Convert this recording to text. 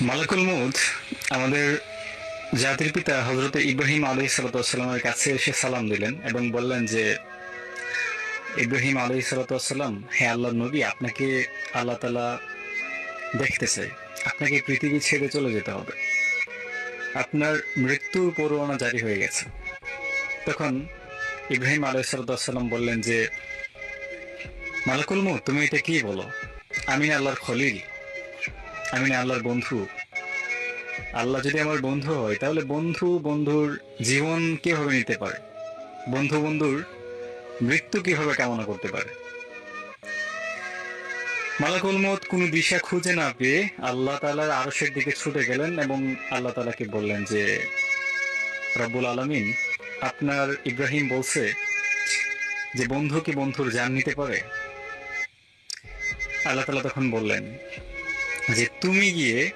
মালাকুল মউত আমাদের জাতির পিতা হযরত ইব্রাহিম আলাইহিসসালামের কাছে এসে সালাম দিলেন এবং বললেন যে, ইব্রাহিম আলাইহিসসালাম, হে আল্লাহর নবী, আপনাকে আল্লাহ তাআলা দেখতে চাই। আপনাকে পৃথিবী ছেড়ে চলে যেতে হবে। আপনার মৃত্যুর পরোয়ানা জারি হয়ে গেছে। তখন ইব্রাহিম আলাইহিসসালাম বললেন যে, মালাকুল মউত, তুমি এটা কি বলো? আমি না আল্লাহর খলিল, আমি না আল্লাহর বন্ধু। আল্লাহ যদি আমার বন্ধু হয় তাহলে বন্ধু বন্ধুর জীবন কিভাবে নিতে পারে? বন্ধু বন্ধুর মৃত্যু কিভাবে কামনা করতে পারে? মালাকুল মউত কোনো দিশা খুঁজে না পেয়ে আল্লাহ তাআলার আরশের দিকে ছুটে গেলেন এবং আল্লাহ তাআলাকে বললেন যে, রব্বুল আলামিন, আপনার ইব্রাহিম বলছে যে বন্ধু কি বন্ধুর জান নিতে পারে? আল্লাহ তাআলা তখন বললেন যে, তুমি গিয়ে